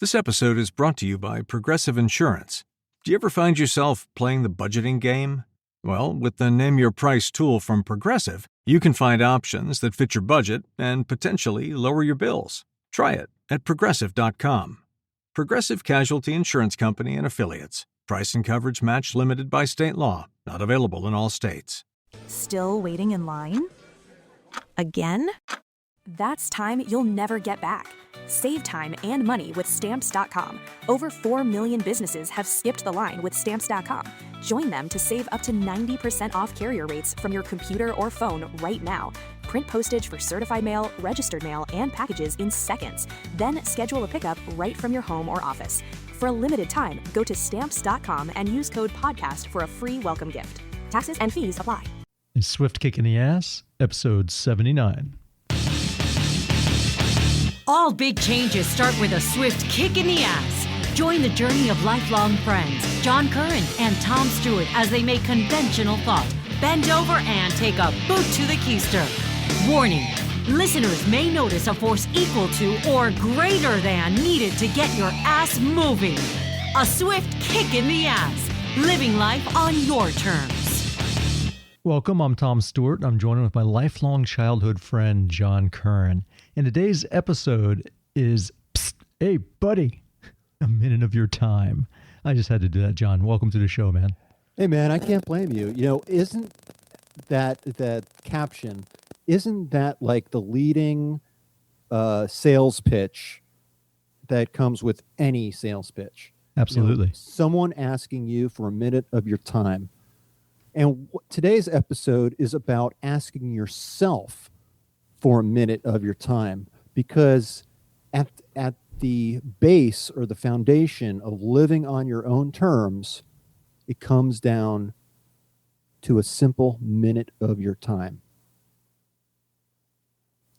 This episode is brought to you by Progressive Insurance. Do you ever find yourself playing the budgeting game? Well, with the Name Your Price tool from Progressive, you can find options that fit your budget and potentially lower your bills. Try it at Progressive.com. Progressive Casualty Insurance Company and Affiliates. Price and coverage match limited by state law. Not available in all states. Still waiting in line? Again? That's time you'll never get back. Save time and money with Stamps.com. Over 4 million businesses have skipped the line with Stamps.com. Join them to save up to 90% off carrier rates from your computer or phone right now. Print postage for certified mail, registered mail, and packages in seconds. Then schedule a pickup right from your home or office. For a limited time, go to Stamps.com and use code PODCAST for a free welcome gift. Taxes and fees apply. A Swift Kick in the Ass, episode 79. All big changes start with a swift kick in the ass. Join the journey of lifelong friends, John Curren and Tom Stewart, as they make conventional thought bend over and take a boot to the keister. Warning, listeners may notice a force equal to or greater than needed to get your ass moving. A swift kick in the ass, living life on your terms. Welcome, I'm Tom Stewart. I'm joined with my lifelong childhood friend, John Curren. And today's episode is, Psst, hey, buddy, a minute of your time. I just had to do that, John. Welcome to the show, man. Hey, man, I can't blame you. You know, isn't that caption, isn't that like the leading sales pitch that comes with any sales pitch? Absolutely. You know, someone asking you for a minute of your time. And today's episode is about asking yourself for a minute of your time, because at the base or the foundation of living on your own terms, it comes down to a simple minute of your time.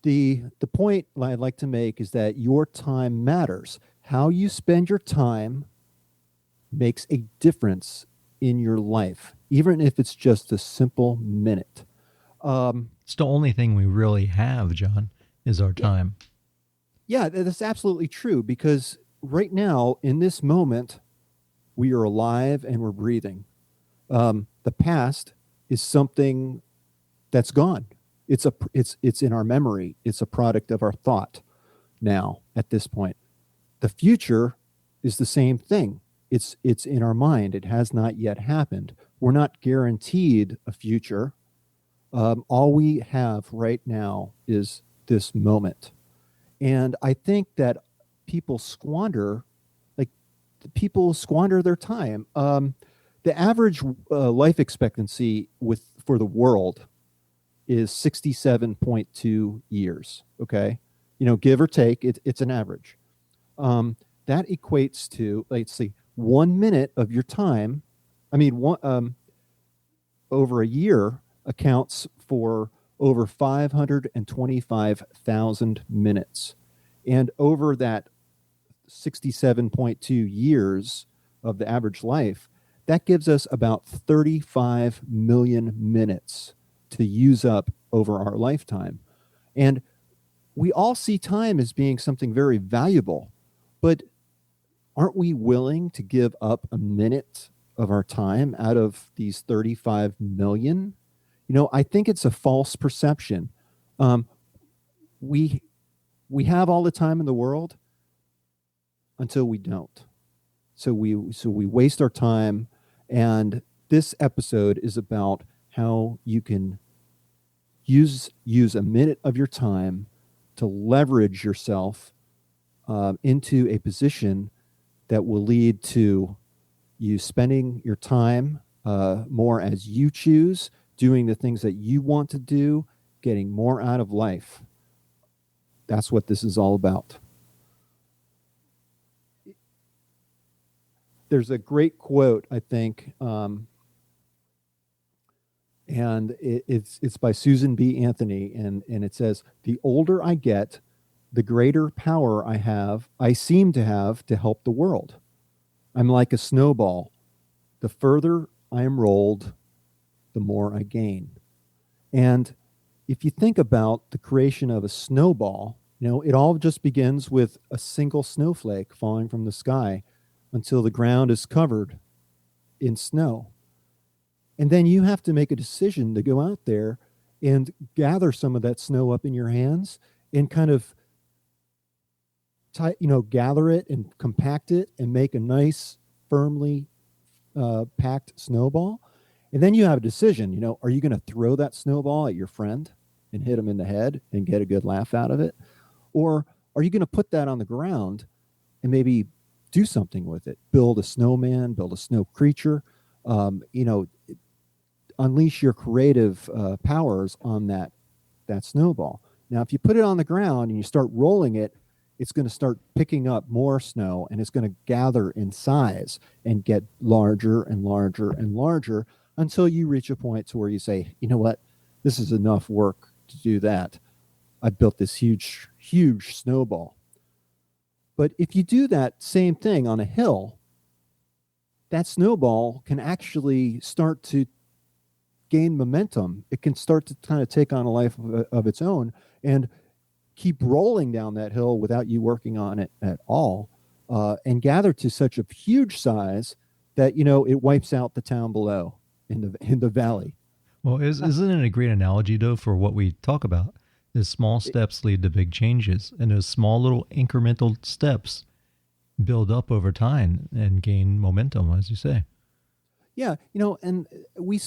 The point I'd like to make is that your time matters. How you spend your time makes a difference in your life, even if it's just a simple minute. It's the only thing we really have, John, is our time. Yeah, that's absolutely true, because right now, in this moment, we are alive and we're breathing. The past is something that's gone. It's in our memory. It's a product of our thought now at this point. The future is the same thing. It's in our mind. It has not yet happened. We're not guaranteed a future. All we have right now is this moment. And I think that people squander their time. The average life expectancy for the world is 67.2 years. Okay. You know, give or take, it's an average. That equates to, let's see, 1 minute of your time. I mean, over a year accounts for over 525,000 minutes. And over that 67.2 years of the average life, that gives us about 35 million minutes to use up over our lifetime. And we all see time as being something very valuable, but aren't we willing to give up a minute of our time out of these 35 million? You know, I think it's a false perception. We have all the time in the world until we don't. So we waste our time, and this episode is about how you can use a minute of your time to leverage yourself into a position that will lead to you spending your time more as you choose, doing the things that you want to do, getting more out of life. That's what this is all about. There's a great quote, I think, and it's by Susan B. Anthony, and it says, "The older I get, the greater power I seem to have to help the world. I'm like a snowball. The further I am rolled, the more I gain." And if you think about the creation of a snowball, It all just begins with a single snowflake falling from the sky until the ground is covered in snow. And then you have to make a decision to go out there and gather some of that snow up in your hands and kind of gather it and compact it and make a nice, firmly packed snowball. And then you have a decision, are you going to throw that snowball at your friend and hit him in the head and get a good laugh out of it? Or are you going to put that on the ground and maybe do something with it? Build a snowman, build a snow creature, unleash your creative powers on that snowball. Now, if you put it on the ground and you start rolling it, it's going to start picking up more snow, and it's going to gather in size and get larger and larger and larger until you reach a point to where you say, you know what, this is enough work to do that. I built this huge, huge snowball. But if you do that same thing on a hill, that snowball can actually start to gain momentum. It can start to kind of take on a life of its own and keep rolling down that hill without you working on it at all, and gather to such a huge size that, it wipes out the town below in the valley. Well, isn't it a great analogy, though, for what we talk about? Is small steps lead to big changes, and those small little incremental steps build up over time and gain momentum, as you say. Yeah, and we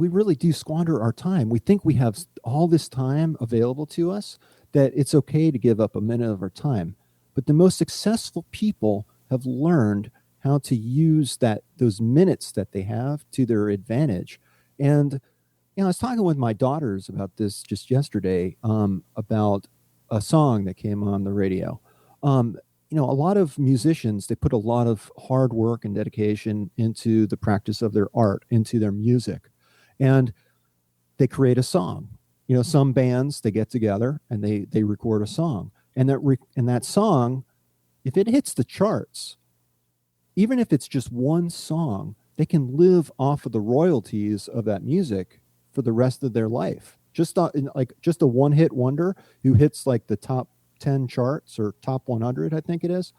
really do squander our time. We think we have all this time available to us, that it's okay to give up a minute of our time. But the most successful people have learned how to use those minutes that they have to their advantage. And I was talking with my daughters about this just yesterday, about a song that came on the radio. A lot of musicians, they put a lot of hard work and dedication into the practice of their art, into their music, and they create a song. Some bands, they get together and they record a song, and that song, if it hits the charts, even if it's just one song, they can live off of the royalties of that music for the rest of their life. Just a one-hit wonder who hits like the top 10 charts or top 100, I think it is,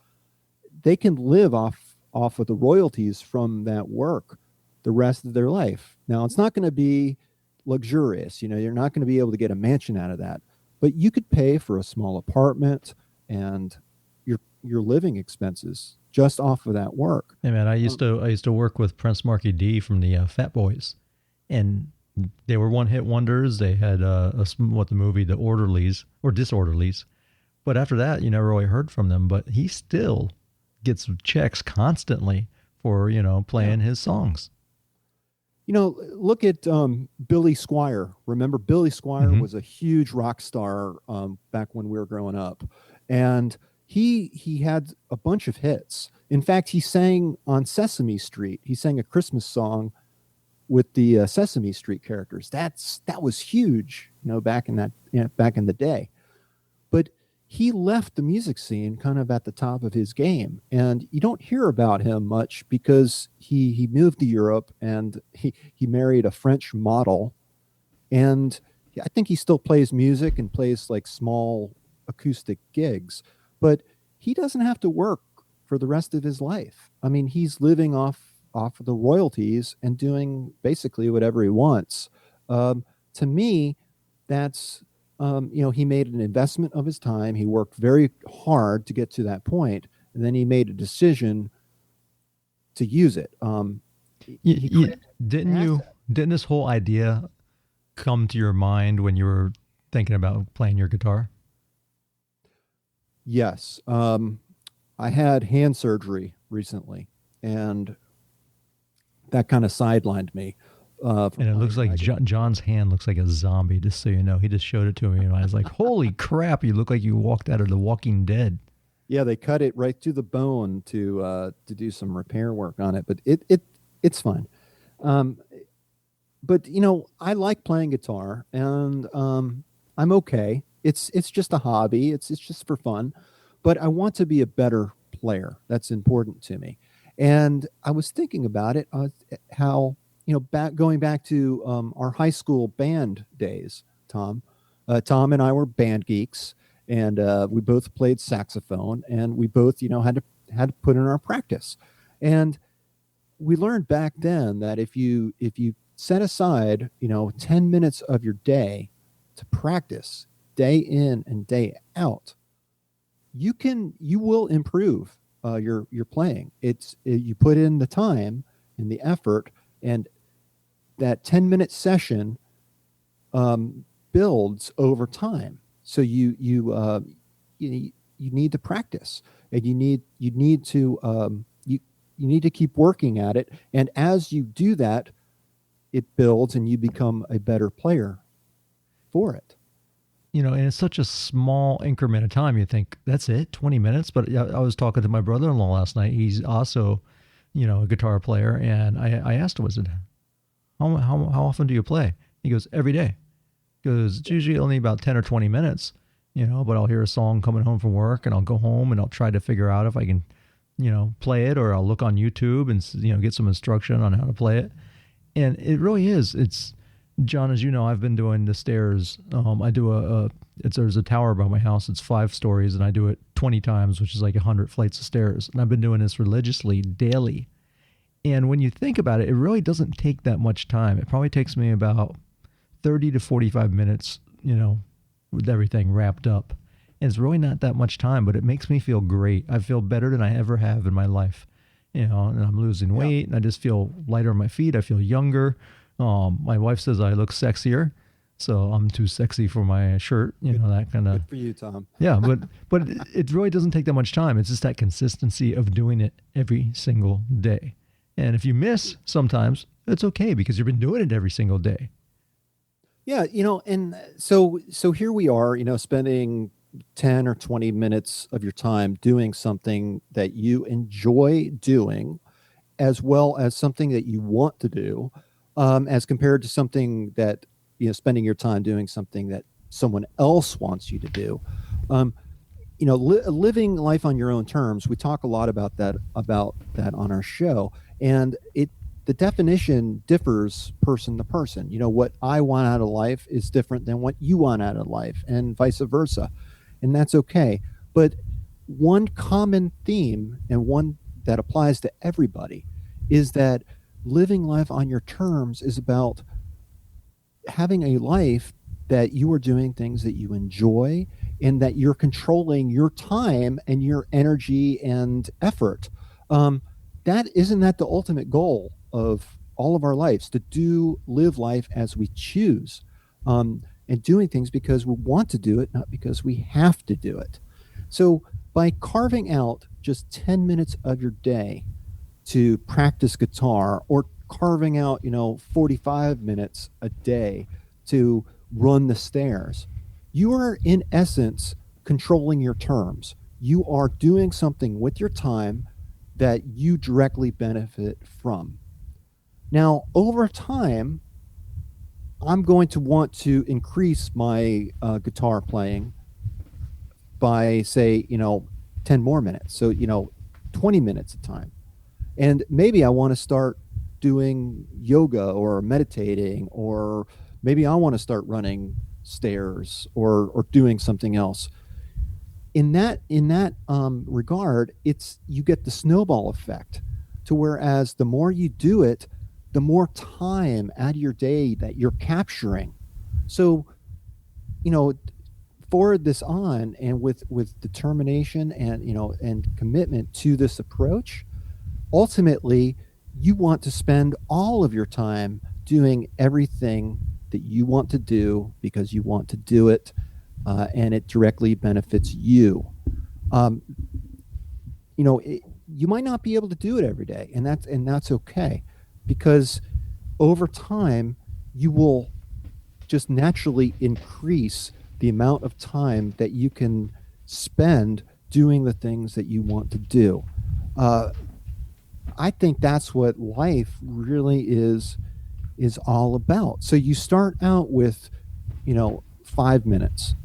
they can live off of the royalties from that work the rest of their life. Now, it's not going to be luxurious. You're not going to be able to get a mansion out of that, but you could pay for a small apartment and your living expenses just off of that work. Hey man, I used to work with Prince Marky D from the Fat Boys, and they were one-hit wonders. They had the movie The Orderlies or Disorderlies, but after that, you never really heard from them. But he still gets checks constantly for playing his songs. Look at Billy Squier. Remember, Billy Squier was a huge rock star back when we were growing up, and he had a bunch of hits. In fact, he sang on Sesame Street. He sang a Christmas song with the Sesame Street characters. That was huge, back in the day. But he left the music scene kind of at the top of his game, and you don't hear about him much because he moved to Europe and he married a French model, and I think he still plays music and plays like small acoustic gigs, but he doesn't have to work for the rest of his life. I mean, he's living off of the royalties and doing basically whatever he wants. To me, that's he made an investment of his time. He worked very hard to get to that point, and then he made a decision to use it. Didn't this whole idea come to your mind when you were thinking about playing your guitar? Yes. I had hand surgery recently, and that kind of sidelined me. And it looks like John's hand looks like a zombie, just so you know. He just showed it to me, and I was like, holy crap, you look like you walked out of The Walking Dead. Yeah, they cut it right to the bone to do some repair work on it, but it's fine. But I like playing guitar, and I'm okay. It's just a hobby. It's just for fun, but I want to be a better player. That's important to me. And I was thinking about it, how going back to our high school band days, Tom and I were band geeks, and we both played saxophone, and we both, had to put in our practice. And we learned back then that if you set aside, 10 minutes of your day to practice day in and day out, you will improve your playing. You put in the time and the effort, and that 10-minute session builds over time. So you need to practice, and you need to keep working at it. And as you do that, it builds, and you become a better player for it. And it's such a small increment of time. You think, that's it, 20 minutes? But I was talking to my brother-in-law last night. He's also, a guitar player. And I asked him, how often do you play? He goes, every day. He goes, it's usually only about 10 or 20 minutes, but I'll hear a song coming home from work, and I'll go home and I'll try to figure out if I can, play it, or I'll look on YouTube and, get some instruction on how to play it. And it really is. It's, John, as you know, I've been doing the stairs. I do there's a tower by my house. It's 5 stories, and I do it 20 times, which is like 100 flights of stairs. And I've been doing this religiously daily. And when you think about it, it really doesn't take that much time. It probably takes me about 30 to 45 minutes, with everything wrapped up. And it's really not that much time, but it makes me feel great. I feel better than I ever have in my life, and I'm losing weight, and I just feel lighter on my feet. I feel younger. My wife says I look sexier, so I'm too sexy for my shirt, that kind of. Good for you, Tom. Yeah, but it really doesn't take that much time. It's just that consistency of doing it every single day. And if you miss sometimes, it's okay, because you've been doing it every single day. Yeah, and so here we are, spending 10 or 20 minutes of your time doing something that you enjoy doing, as well as something that you want to do, as compared to something that, spending your time doing something that someone else wants you to do. Living life on your own terms, we talk a lot about that on our show. And the definition differs person to person. What I want out of life is different than what you want out of life, and vice versa. And that's okay. But one common theme, and one that applies to everybody, is that living life on your terms is about having a life that you are doing things that you enjoy, and that you're controlling your time and your energy and effort. Isn't that the ultimate goal of all of our lives, to live life as we choose, and doing things because we want to do it, not because we have to do it. So by carving out just 10 minutes of your day to practice guitar, or carving out, 45 minutes a day to run the stairs, you are in essence controlling your terms. You are doing something with your time that you directly benefit from. Now, over time, I'm going to want to increase my guitar playing by, say, 10 more minutes. So, 20 minutes a time. And maybe I want to start doing yoga or meditating, or maybe I want to start running stairs or doing something else. In that regard, you get the snowball effect, to whereas the more you do it, the more time out of your day that you're capturing. So, forward this on, and with determination and commitment to this approach, ultimately, you want to spend all of your time doing everything that you want to do because you want to do it, and it directly benefits you. You might not be able to do it every day, and that's okay, because over time you will just naturally increase the amount of time that you can spend doing the things that you want to do. I think that's what life really is all about. So you start out with, 5 minutes,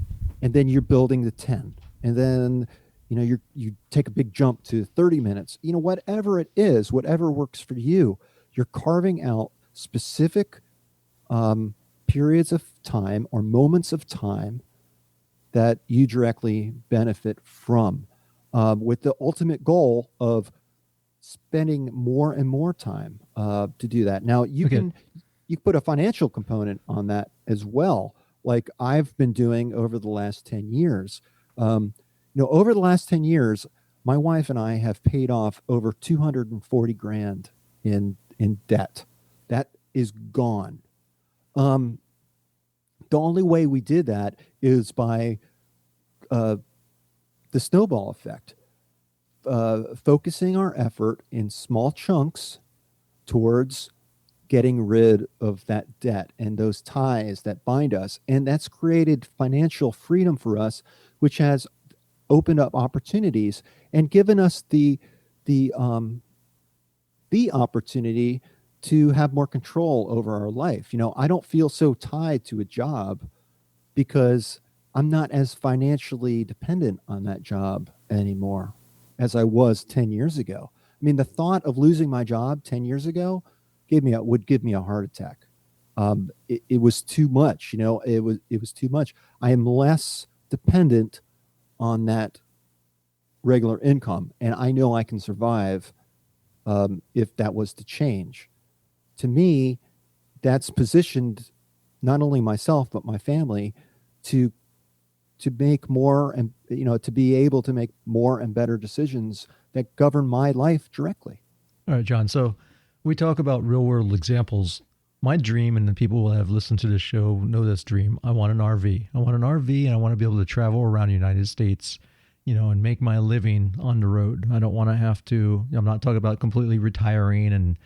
and then you're building to 10, and then, you take a big jump to 30 minutes, whatever it is, whatever works for you. You're carving out specific periods of time or moments of time that you directly benefit from, with the ultimate goal of spending more and more time to do that. Now you can put a financial component on that as well, like I've been doing over the last 10 years. Over the last 10 years, my wife and I have paid off over 240 grand in debt. That is gone. The only way we did that is by the snowball effect, focusing our effort in small chunks towards getting rid of that debt and those ties that bind us. And that's created financial freedom for us, which has opened up opportunities and given us the opportunity to have more control over our life. I don't feel so tied to a job because I'm not as financially dependent on that job anymore as I was 10 years ago. I mean, the thought of losing my job 10 years ago would give me a heart attack. It was too much, it was too much. I am less dependent on that regular income, and I know I can survive if that was to change. To me, that's positioned not only myself but my family to make more and to be able to make more and better decisions that govern my life directly. All right, John. So we talk about real world examples. My dream, and the people who have listened to this show know this dream, I want an RV. I want an RV, and I want to be able to travel around the United States, and make my living on the road. I don't want to have to, I'm not talking about completely retiring and,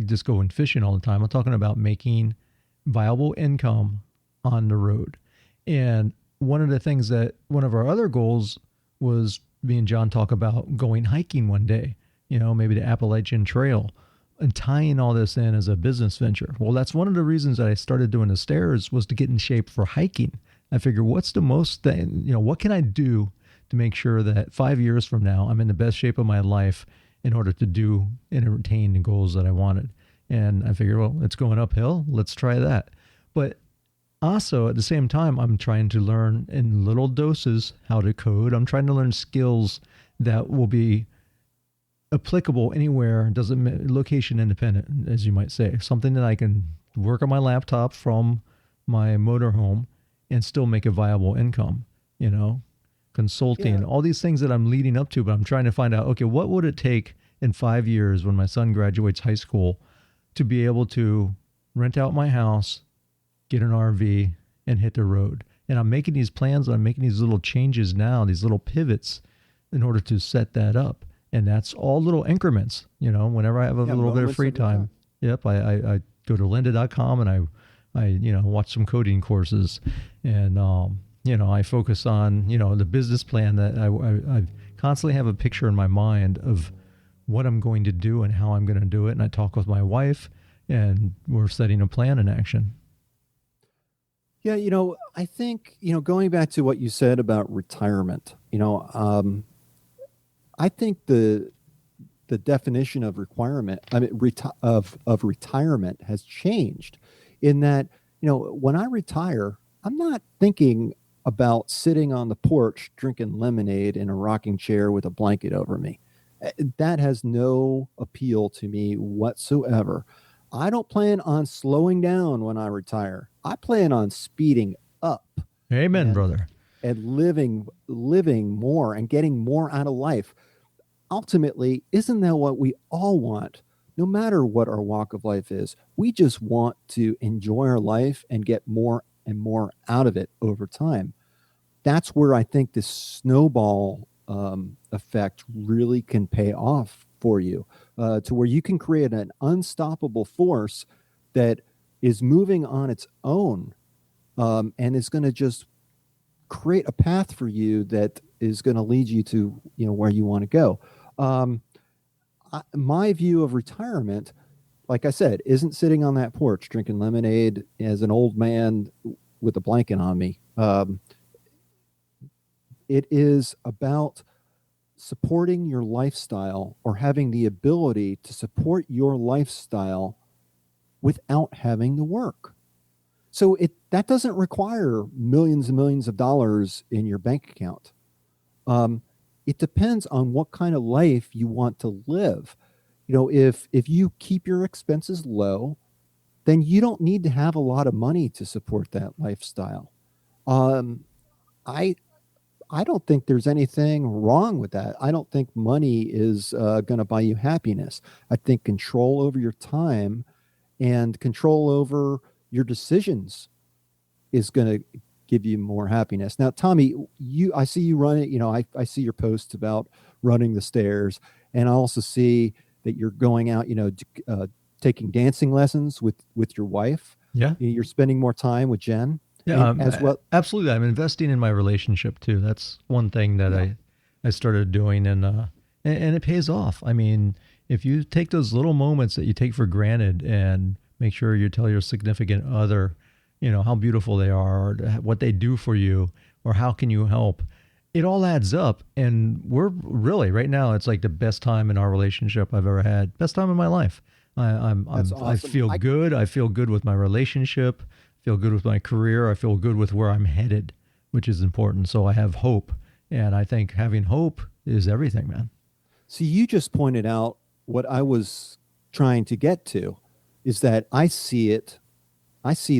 just going fishing all the time. I'm talking about making viable income on the road. And one of the things that one of our other goals was, me and John talk about going hiking one day, maybe the Appalachian Trail, and tying all this in as a business venture. Well, that's one of the reasons that I started doing the stairs, was to get in shape for hiking. I figured, what's the most thing, what can I do to make sure that 5 years from now, I'm in the best shape of my life in order to do and attain the goals that I wanted. And I figured, well, it's going uphill. Let's try that. But also at the same time, I'm trying to learn in little doses how to code. I'm trying to learn skills that will be applicable anywhere, location independent, as you might say, something that I can work on my laptop from my motorhome and still make a viable income, consulting, all these things that I'm leading up to, but I'm trying to find out, okay, what would it take in 5 years when my son graduates high school to be able to rent out my house, get an RV, and hit the road? And I'm making these plans, and I'm making these little changes now, these little pivots in order to set that up. And that's all little increments, whenever I have a little bit of free time. Yep. I go to lynda.com and I watch some coding courses, and, I focus on, the business plan that I constantly have a picture in my mind of what I'm going to do and how I'm going to do it. And I talk with my wife, and we're setting a plan in action. Yeah. I think, going back to what you said about retirement, I think the definition of retirement has changed, in that, when I retire, I'm not thinking about sitting on the porch drinking lemonade in a rocking chair with a blanket over me. That has no appeal to me whatsoever. I don't plan on slowing down when I retire. I plan on speeding up. Amen, brother. And living more and getting more out of life. Ultimately, isn't that what we all want? No matter what our walk of life is, we just want to enjoy our life and get more and more out of it over time. That's where I think this snowball effect really can pay off for you, to where you can create an unstoppable force that is moving on its own, and is going to just create a path for you that is going to lead you to where you want to go. My view of retirement, like I said, isn't sitting on that porch drinking lemonade as an old man with a blanket on me. It is about supporting your lifestyle, or having the ability to support your lifestyle without having to work. So that doesn't require millions and millions of dollars in your bank account. It depends on what kind of life you want to live. If you keep your expenses low, then you don't need to have a lot of money to support that lifestyle. Um, I I don't think there's anything wrong with that. I don't think money is going to buy you happiness. I think control over your time and control over your decisions is going to give you more happiness. Now, Tommy, I see you run it. I see your posts about running the stairs, and I also see that you're going out, taking dancing lessons with your wife. Yeah. You're spending more time with Jen. Yeah, As well. absolutely. I'm investing in my relationship too. That's one thing that I started doing, and it pays off. I mean, if you take those little moments that you take for granted and make sure you tell your significant other, how beautiful they are, or what they do for you, or how can you help, it all adds up. And we're really right now, it's like the best time in our relationship I've ever had. Best time in my life. That's awesome. I feel good. I feel good with my relationship. Feel good with my career. I feel good with where I'm headed, which is important. So I have hope. And I think having hope is everything, man. See, you just pointed out what I was trying to get to, is that I see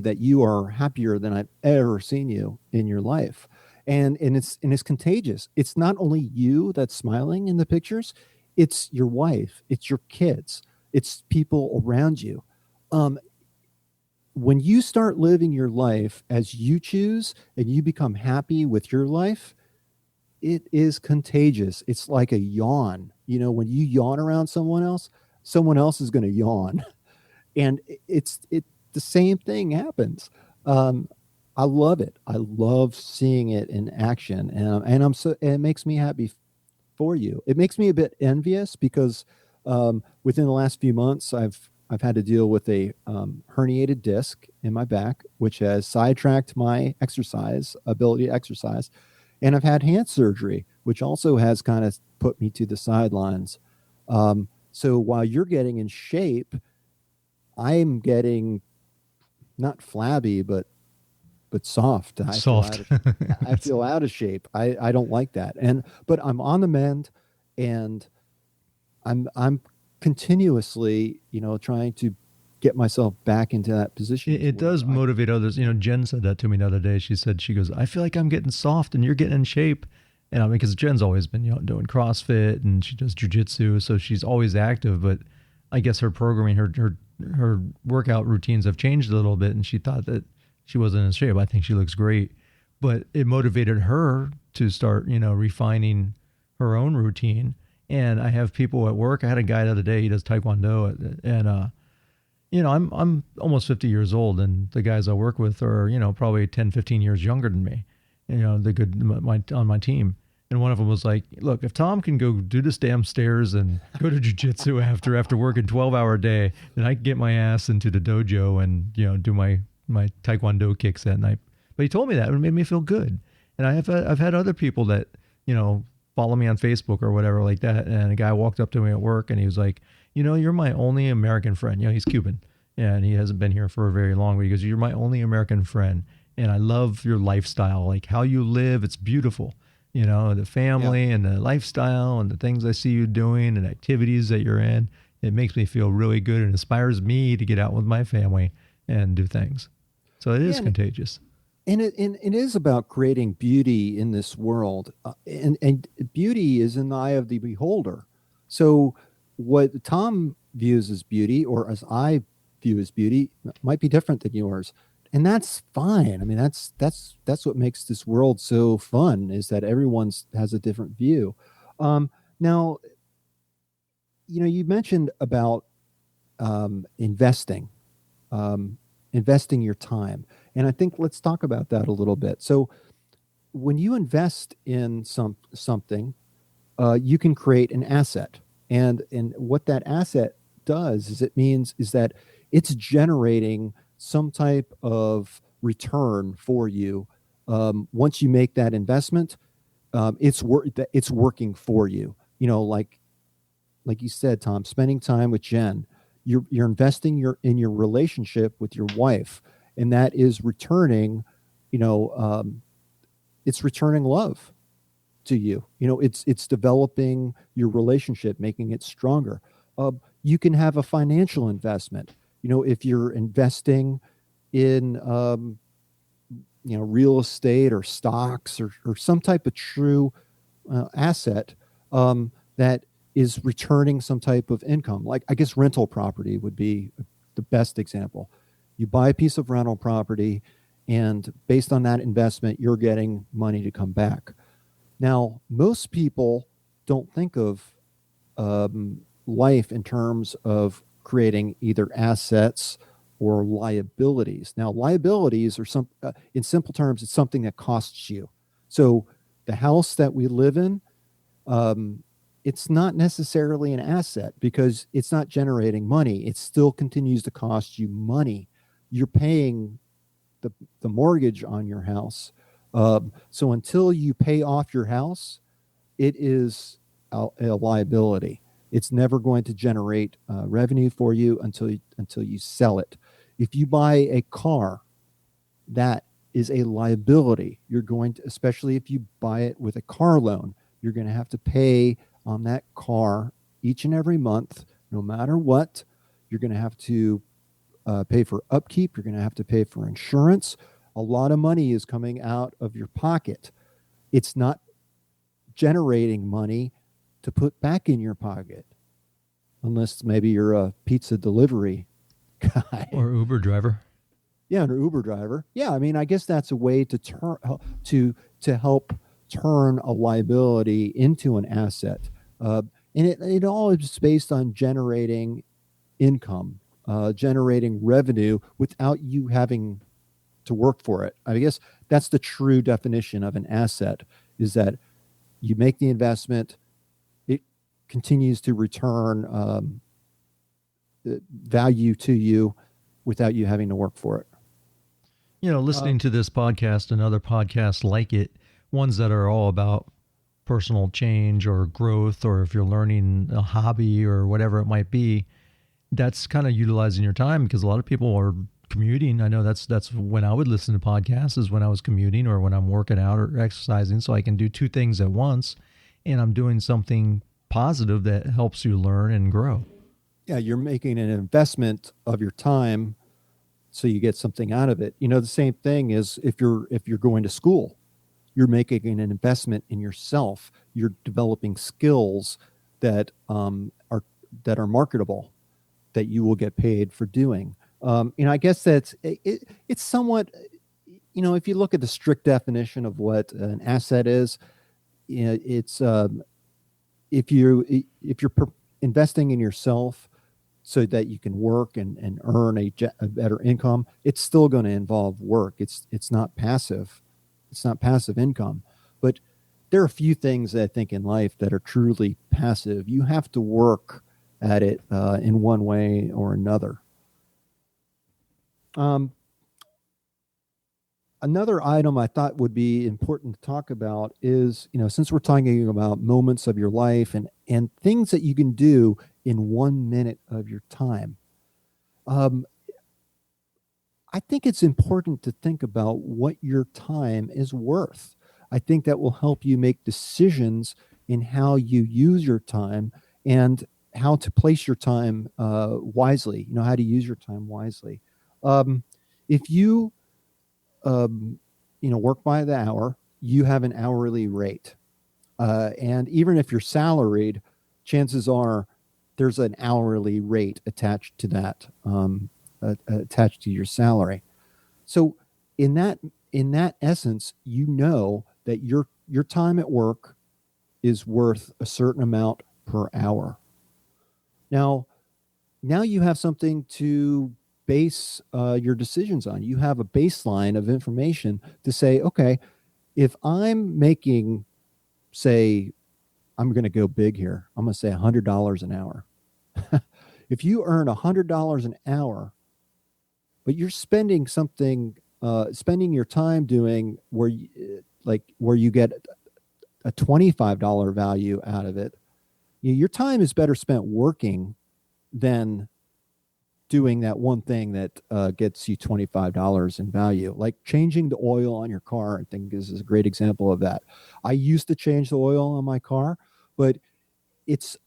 that you are happier than I've ever seen you in your life. And it's contagious. It's not only you that's smiling in the pictures, it's your wife, it's your kids, it's people around you. When you start living your life as you choose and you become happy with your life, it is contagious. It's like a yawn. When you yawn around someone else is going to yawn. And the same thing happens. I love it. I love seeing it in action. And it makes me happy for you. It makes me a bit envious because within the last few months, I've had to deal with a herniated disc in my back, which has sidetracked my ability to exercise. And I've had hand surgery, which also has kind of put me to the sidelines. So while you're getting in shape, I'm getting not flabby, but soft. Soft. I feel out of shape. I don't like that. But I'm on the mend, and I'm continuously, trying to get myself back into that position. It does motivate others. Jen said that to me the other day. She goes, I feel like I'm getting soft and you're getting in shape. And because Jen's always been, doing CrossFit and she does jujitsu. So she's always active, but I guess her programming, her workout routines have changed a little bit. And she thought that she wasn't in shape. I think she looks great, but it motivated her to start, refining her own routine. And I have people at work. I had a guy the other day, he does Taekwondo, and I'm almost 50 years old, and the guys I work with are, probably 10, 15 years younger than me, on my team. And one of them was like, look, if Tom can go do this damn stairs and go to jujitsu after working 12-hour day, then I can get my ass into the dojo and, do my Taekwondo kicks that night. But he told me that, and it made me feel good. And I've had other people that, follow me on Facebook or whatever like that. And a guy walked up to me at work and he was like, you're my only American friend. He's Cuban and he hasn't been here for very long, but he goes, you're my only American friend. And I love your lifestyle, like how you live. It's beautiful, the family and the lifestyle and the things I see you doing and activities that you're in. It makes me feel really good and inspires me to get out with my family and do things. So it is contagious. And it is about creating beauty in this world. And beauty is in the eye of the beholder. So what Tom views as beauty, or as I view as beauty, might be different than yours. And that's fine. I mean, that's what makes this world so fun, is that everyone has a different view. Now, you mentioned about investing your time. And I think let's talk about that a little bit. So when you invest in something, you can create an asset. And what that asset does is is that it's generating some type of return for you. Once you make that investment, it's working for you. Like you said, Tom, spending time with Jen, you're investing in your relationship with your wife. and that is returning, it's returning love to you. It's developing your relationship, making it stronger. You can have a financial investment. If you're investing in, real estate or stocks or some type of true asset that is returning some type of income. Like, I guess rental property would be the best example. You buy a piece of rental property, and based on that investment, you're getting money to come back. Now, most people don't think of life in terms of creating either assets or liabilities. Now, liabilities are in simple terms, it's something that costs you. So the house that we live in, it's not necessarily an asset because it's not generating money. It still continues to cost you money. You're paying the mortgage on your house. So until you pay off your house, it is a liability. It's never going to generate revenue for you until you sell it. If you buy a car, that is a liability. You're going to, especially if you buy it with a car loan, you're going to have to pay on that car each and every month, no matter what. You're going to have to pay for upkeep. You're going to have to pay for insurance. A lot of money is coming out of your pocket. It's not generating money to put back in your pocket, unless maybe you're a pizza delivery guy or Uber driver. Yeah, an Uber driver. Yeah, I mean, I guess that's a way to help turn a liability into an asset, and it all is based on generating income, generating revenue without you having to work for it. I guess that's the true definition of an asset: is that you make the investment, it continues to return value to you without you having to work for it. Listening to this podcast and other podcasts like it, ones that are all about personal change or growth, or if you're learning a hobby or whatever it might be, that's kind of utilizing your time, because a lot of people are commuting. I know that's when I would listen to podcasts, is when I was commuting or when I'm working out or exercising, so I can do two things at once, and I'm doing something positive that helps you learn and grow. Yeah, you're making an investment of your time so you get something out of it. The same thing is if you're going to school, you're making an investment in yourself. You're developing skills that are marketable, that you will get paid for doing. I guess it's somewhat, if you look at the strict definition of what an asset is, it's if you're investing in yourself so that you can work and earn a better income, it's still going to involve work. It's not passive. It's not passive income. But there are a few things that I think in life that are truly passive. You have to work at it in one way or another. Another item I thought would be important to talk about is, since we're talking about moments of your life and things that you can do in 1 minute of your time, I think it's important to think about what your time is worth. I think that will help you make decisions in how you use your time and how to place your time wisely, how to use your time wisely. If you work by the hour, you have an hourly rate. And even if you're salaried, chances are there's an hourly rate attached to that, attached to your salary. So in that essence, that your time at work is worth a certain amount per hour. Now you have something to base your decisions on. You have a baseline of information to say, okay, if I'm making, say, I'm going to go big here, I'm going to say $100 an hour. If you earn $100 an hour, but you're spending your time doing where you get a $25 value out of it, your time is better spent working than doing that one thing that gets you $25 in value, like changing the oil on your car. I think this is a great example of that. I used to change the oil on my car, but it's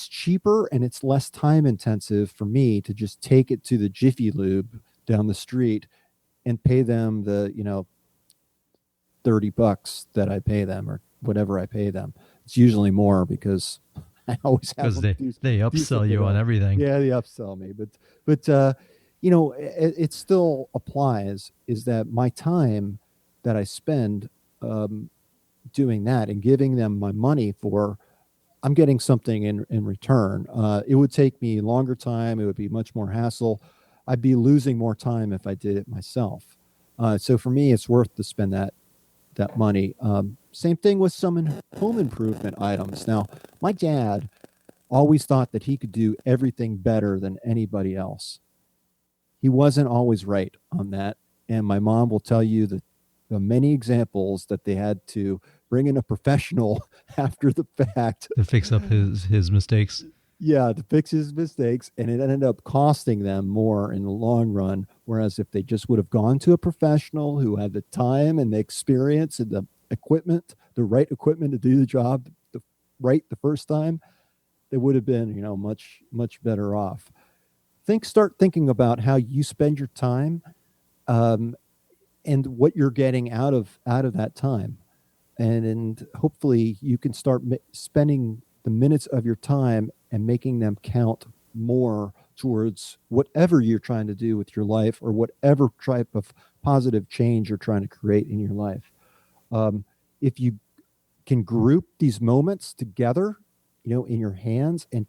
cheaper and it's less time intensive for me to just take it to the Jiffy Lube down the street and pay them the, $30 that I pay them or whatever I pay them. It's usually more because I always have Because they upsell you on everything. Yeah, they upsell me, but it still applies. Is that my time that I spend doing that and giving them my money for? I'm getting something in return. It would take me longer time. It would be much more hassle. I'd be losing more time if I did it myself. So for me, it's worth to spend that money. Same thing with some home improvement items. Now, my dad always thought that he could do everything better than anybody else. He wasn't always right on that. And my mom will tell you the many examples that they had to bring in a professional after the fact To fix up his mistakes. Yeah, to fix his mistakes, and it ended up costing them more in the long run. Whereas if they just would have gone to a professional who had the time and the experience and the equipment, the right equipment to do the job right the first time, they would have been, much, much better off. Start thinking about how you spend your time, and what you're getting out of that time, and hopefully you can start spending the minutes of your time and making them count more towards whatever you're trying to do with your life or whatever type of positive change you're trying to create in your life. If you can group these moments together, in your hands and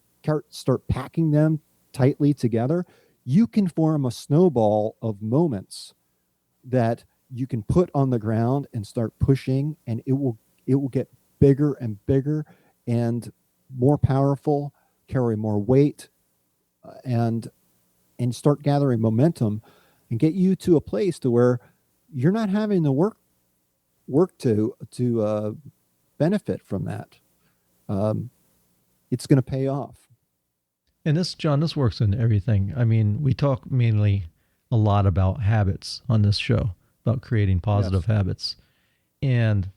start packing them tightly together, you can form a snowball of moments that you can put on the ground and start pushing, and it will get bigger and bigger and more powerful, carry more weight, and start gathering momentum and get you to a place to where you're not having to work to benefit from that. It's going to pay off. And this, John, this works in everything. I mean, we talk mainly a lot about habits on this show, about creating positive habits. And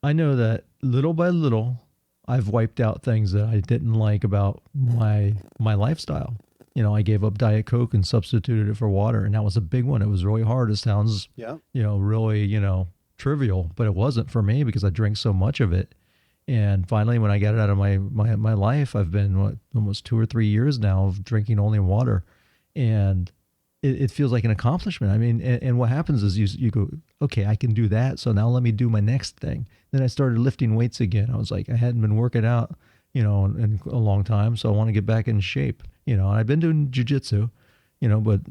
I know that little by little, I've wiped out things that I didn't like about my lifestyle. I gave up Diet Coke and substituted it for water, and that was a big one. It was really hard. It sounds, really, trivial, but it wasn't for me because I drank so much of it. And finally, when I got it out of my life, I've been almost 2 or 3 years now of drinking only water, and it feels like an accomplishment. I mean, and what happens is you go, okay, I can do that, so now let me do my next thing. Then I started lifting weights again. I was like, I hadn't been working out, in a long time, so I want to get back in shape. And I've been doing jujitsu, but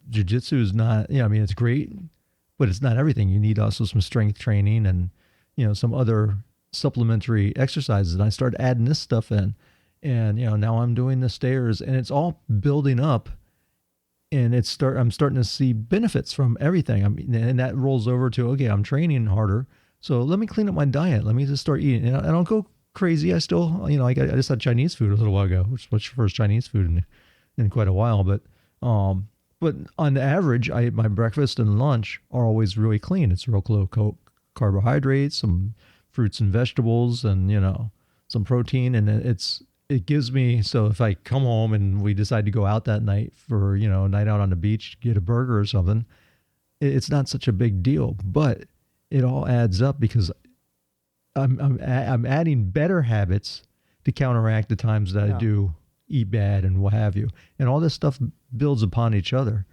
jujitsu is not, it's great, but it's not everything. You need also some strength training and, some other supplementary exercises. And I started adding this stuff in, and, now I'm doing the stairs, and it's all building up. And I'm starting to see benefits from everything. I mean, and that rolls over to, okay, I'm training harder, so let me clean up my diet. Let me just start eating. And I don't go crazy. I still, I just had Chinese food a little while ago, which was the first Chinese food in quite a while. But on the average, my breakfast and lunch are always really clean. It's real low carbohydrates, some fruits and vegetables, and some protein, and it gives me, so if I come home and we decide to go out that night for, a night out on the beach, get a burger or something, it's not such a big deal, but it all adds up because I'm adding better habits to counteract the times that I do eat bad and what have you. And all this stuff builds upon each other.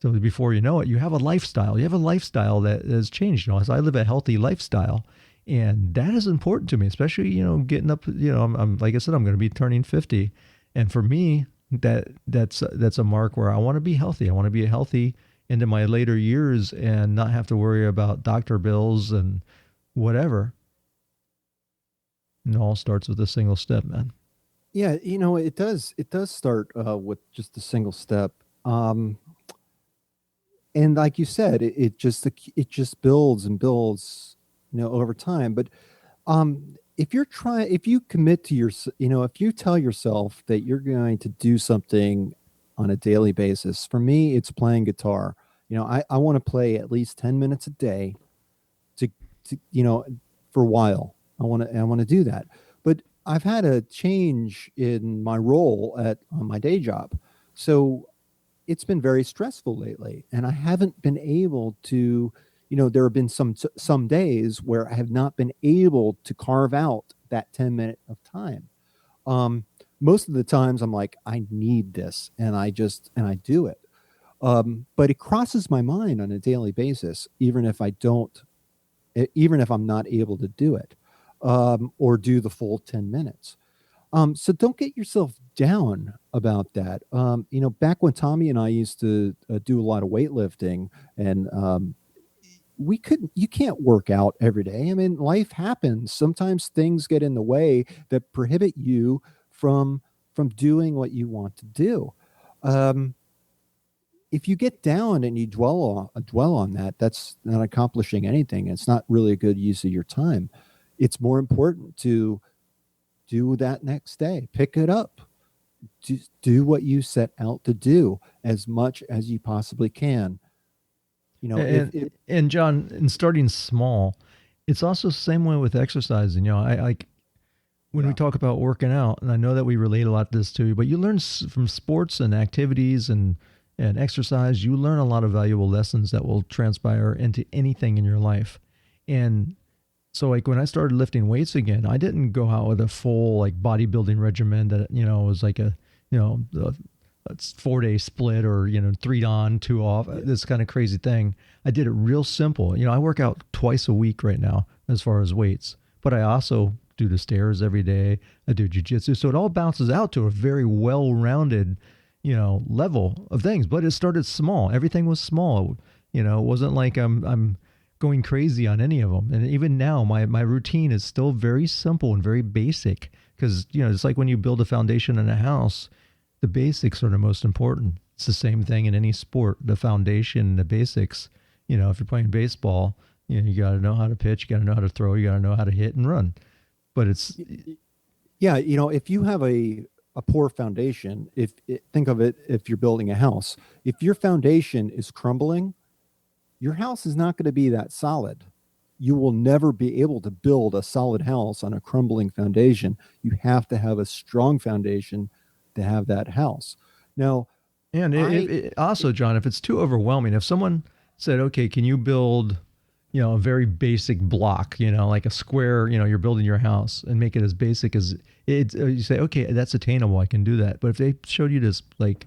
So before you know it, you have a lifestyle. You have a lifestyle that has changed. So I live a healthy lifestyle. And that is important to me, especially, getting up, I'm like I said, I'm going to be turning 50. And for me, that's a mark where I want to be healthy. I want to be healthy into my later years and not have to worry about doctor bills and whatever. And it all starts with a single step, man. Yeah, it does start with just a single step. And like you said, it just builds and builds, over time. But if you commit to if you tell yourself that you're going to do something on a daily basis. For me, it's playing guitar. I want to play at least 10 minutes a day to, for a while. I want to do that. But I've had a change in my role on my day job. So it's been very stressful lately, and I haven't been able to, there have been some days where I have not been able to carve out that 10 minute of time. Most of the times I'm like, I need this, and I do it. But it crosses my mind on a daily basis, even if I'm not able to do it, or do the full 10 minutes. So don't get yourself down about that. Back when Tommy and I used to do a lot of weightlifting, and you can't work out every day. I mean, life happens. Sometimes things get in the way that prohibit you from doing what you want to do. If you get down and you dwell on that, that's not accomplishing anything. It's not really a good use of your time. It's more important to do that next day. Pick it up. Do what you set out to do as much as you possibly can. And John, in starting small, it's also the same way with exercising. I like when we talk about working out, and I know that we relate a lot to this too, but you learn from sports and activities and exercise, you learn a lot of valuable lessons that will transpire into anything in your life. And so like when I started lifting weights again, I didn't go out with a full like bodybuilding regimen that, was like a 4-day split or, 3 on, 2 off, this kind of crazy thing. I did it real simple. I work out twice a week right now as far as weights, but I also do the stairs every day. I do jujitsu. So it all bounces out to a very well-rounded, level of things, but it started small. Everything was small. It wasn't like I'm going crazy on any of them. And even now, my routine is still very simple and very basic because, it's like when you build a foundation in a house, the basics are the most important. It's the same thing in any sport, the foundation, the basics. If you're playing baseball, you got to know how to pitch, you got to know how to throw, you got to know how to hit and run. But it's... Yeah, if you have a poor foundation, think of it, if you're building a house, if your foundation is crumbling, your house is not going to be that solid. You will never be able to build a solid house on a crumbling foundation. You have to have a strong foundation to have that house. Now, and also, John, if it's too overwhelming, if someone said, okay, can you build, a very basic block, like a square, you're building your house and make it as basic as it, you say, okay, that's attainable. I can do that. But if they showed you this, like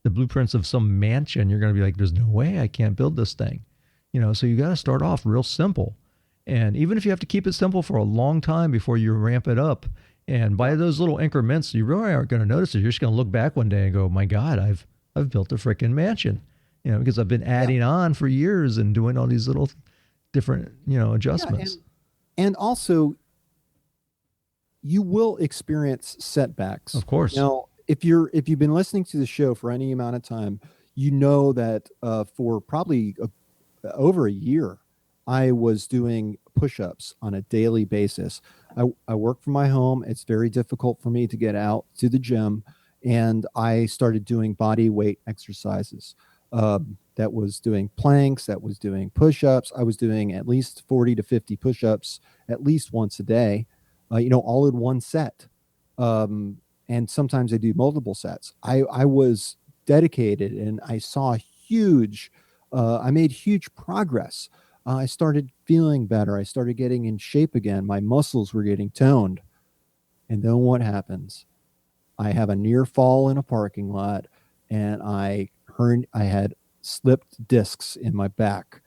the blueprints of some mansion, you're going to be like, there's no way I can't build this thing. So you got to start off real simple. And even if you have to keep it simple for a long time before you ramp it up, and by those little increments, you really aren't going to notice it. You're just going to look back one day and go, my God, I've built a freaking mansion, because I've been adding on for years and doing all these little different, adjustments. Yeah, and also you will experience setbacks. Of course. Now, if you've been listening to the show for any amount of time, you know that for probably over a year, I was doing push-ups on a daily basis. I work from my home. It's very difficult for me to get out to the gym, and I started doing body weight exercises. That was doing planks, that was doing push-ups. I was doing at least 40 to 50 push-ups at least once a day, all in one set. And sometimes I do multiple sets. I was dedicated, and I saw I made huge progress. I started feeling better. I started getting in shape again. My muscles were getting toned. And then what happens? I have a near fall in a parking lot, and I had slipped discs in my back.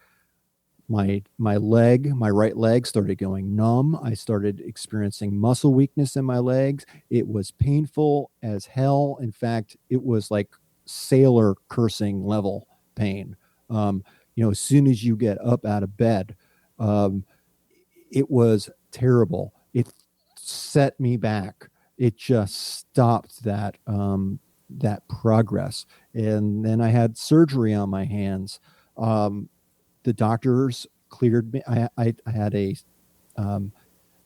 My right leg started going numb. I started experiencing muscle weakness in my legs. It was painful as hell. In fact, it was like sailor cursing level pain. As soon as you get up out of bed, it was terrible. It set me back. It just stopped that progress. And then I had surgery on my hands. The doctors cleared me. I had a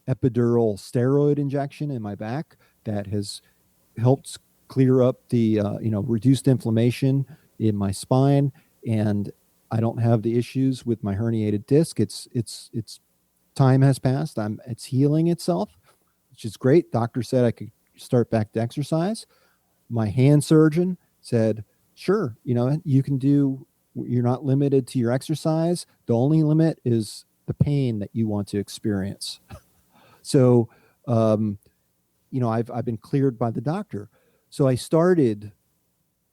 epidural steroid injection in my back that has helped clear up the reduced inflammation in my spine, and I don't have the issues with my herniated disc. It's time has passed. It's healing itself, which is great. Doctor said I could start back to exercise. My hand surgeon said, sure, you can do, you're not limited to your exercise. The only limit is the pain that you want to experience. So, I've been cleared by the doctor. So I started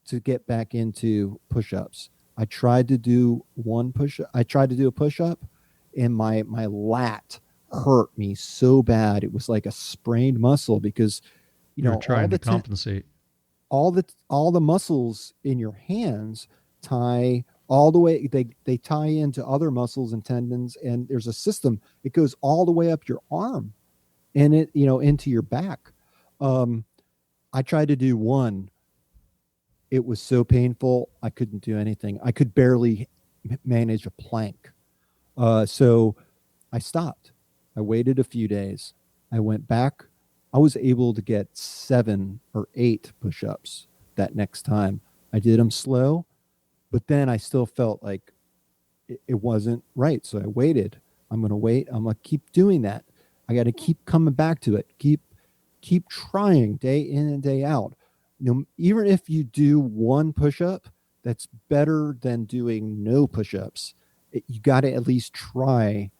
to get back into push-ups. I tried to do a push-up, and my lat hurt me so bad. It was like a sprained muscle because, You're trying to compensate. All the muscles in your hands tie all the way. They tie into other muscles and tendons, and there's a system. It goes all the way up your arm, and it into your back. I tried to do one. It was so painful. I couldn't do anything. I could barely manage a plank. So I stopped. I waited a few days. I went back. I was able to get 7 or 8 push-ups that next time. I did them slow, but then I still felt like it wasn't right. So I waited. I'm going to wait. I'm going to keep doing that. I got to keep coming back to it. Keep trying day in and day out. Even if you do one push-up, that's better than doing no push-ups. You got to at least try,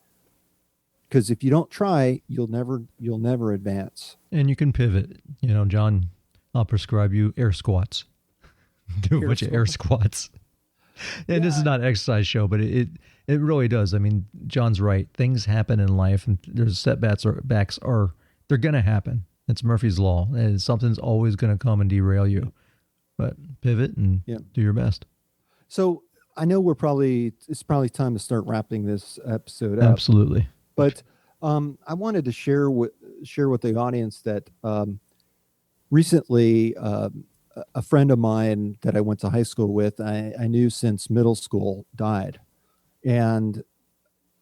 because if you don't try, you'll never advance. And you can pivot. John, I'll prescribe you air squats. Do a bunch of air squats. And This is not an exercise show, but it really does. I mean, John's right. Things happen in life, and there's setbacks they're going to happen. It's Murphy's Law. And something's always going to come and derail you. But pivot and do your best. So I know it's probably time to start wrapping this episode up. Absolutely. But I wanted to share with the audience that recently a friend of mine that I went to high school with, I knew since middle school, died, and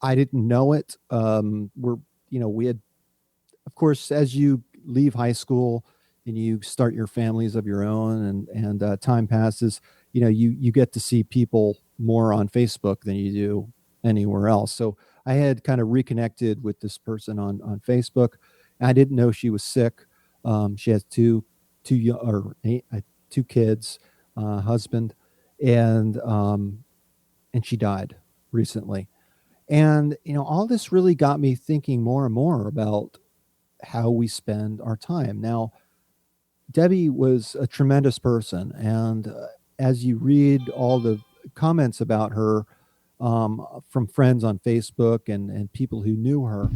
I didn't know it. We had, of course, as you leave high school and you start your families of your own, and time passes, you get to see people more on Facebook than you do anywhere else. So I had kind of reconnected with this person on Facebook. I didn't know she was sick. She has two kids, husband, and she died recently. And all this really got me thinking more and more about how we spend our time. Now, Debbie was a tremendous person, and as you read all the comments about her from friends on Facebook and people who knew her,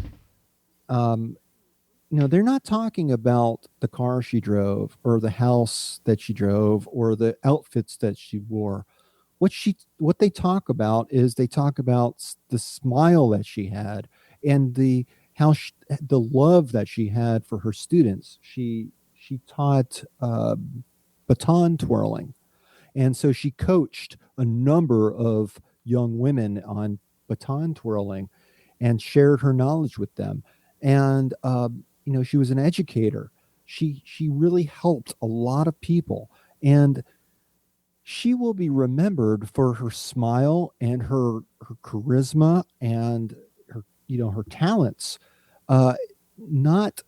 they're not talking about the car she drove or the house that she drove or the outfits that she wore. What they talk about is they talk about the smile that she had and the love that she had for her students. She taught baton twirling, and so she coached a number of young women on baton twirling and shared her knowledge with them. And she was an educator. She really helped a lot of people, and she will be remembered for her smile and her charisma and her talents, not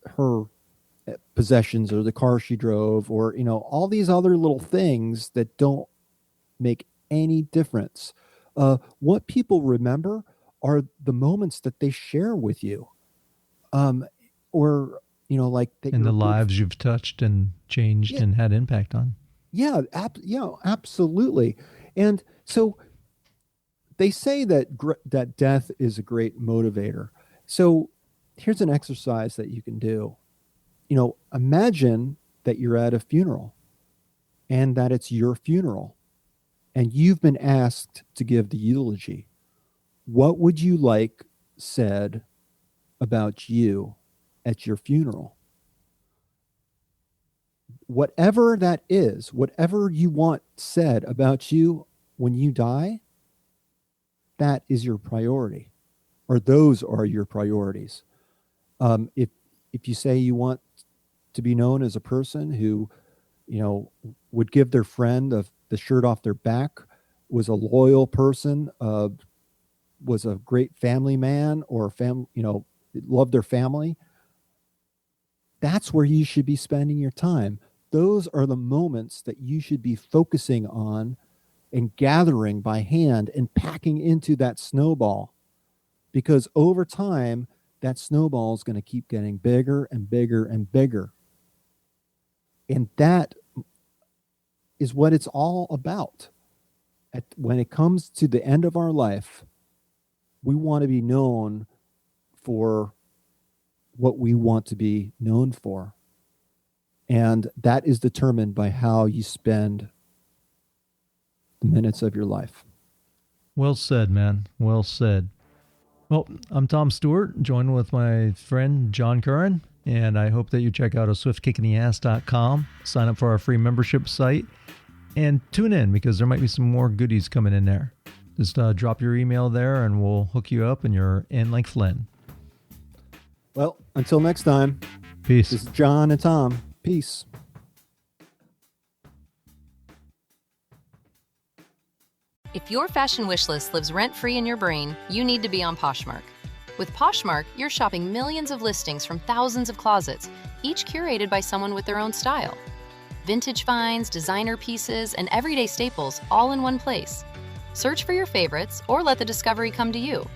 her possessions or the car she drove or all these other little things that don't make any difference. What people remember are the moments that they share with you, or like that, and the lives you've touched and changed and had impact on. Yeah, absolutely. And so they say that death is a great motivator. So here's an exercise that you can do. Imagine that you're at a funeral and that it's your funeral and you've been asked to give the eulogy. What would you like said about you at your funeral? Whatever that is, whatever you want said about you when you die, that is your priority, or those are your priorities. If you say you want to be known as a person who would give their friend the shirt off their back, was a loyal person, was a great family man, or loved their family. That's where you should be spending your time. Those are the moments that you should be focusing on and gathering by hand and packing into that snowball. Because over time, that snowball is going to keep getting bigger and bigger and bigger. And that is what it's all about. When it comes to the end of our life, we want to be known for what we want to be known for. And that is determined by how you spend the minutes of your life. Well said, man. Well said. Well, I'm Tom Stewart, joined with my friend John Curren, and I hope that you check out swiftkickinatheass.com, sign up for our free membership site, and tune in because there might be some more goodies coming in there. Just drop your email there and we'll hook you up and you're in like Flynn. Well, until next time. Peace. This is John and Tom. Peace. If your fashion wish list lives rent-free in your brain, you need to be on Poshmark. With Poshmark, you're shopping millions of listings from thousands of closets, each curated by someone with their own style. Vintage finds, designer pieces, and everyday staples all in one place. Search for your favorites or let the discovery come to you.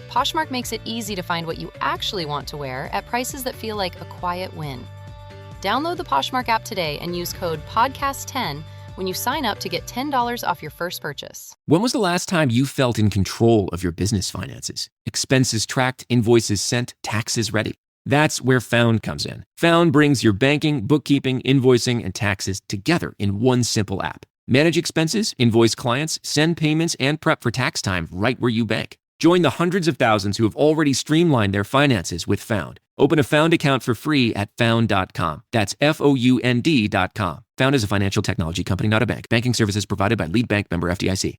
Poshmark makes it easy to find what you actually want to wear at prices that feel like a quiet win. Download the Poshmark app today and use code PODCAST10 when you sign up to get $10 off your first purchase. When was the last time you felt in control of your business finances? Expenses tracked, invoices sent, taxes ready. That's where Found comes in. Found brings your banking, bookkeeping, invoicing, and taxes together in one simple app. Manage expenses, invoice clients, send payments, and prep for tax time right where you bank. Join the hundreds of thousands who have already streamlined their finances with Found. Open a Found account for free at found.com. That's FOUND.com. Found is a financial technology company, not a bank. Banking services provided by Lead Bank, member FDIC.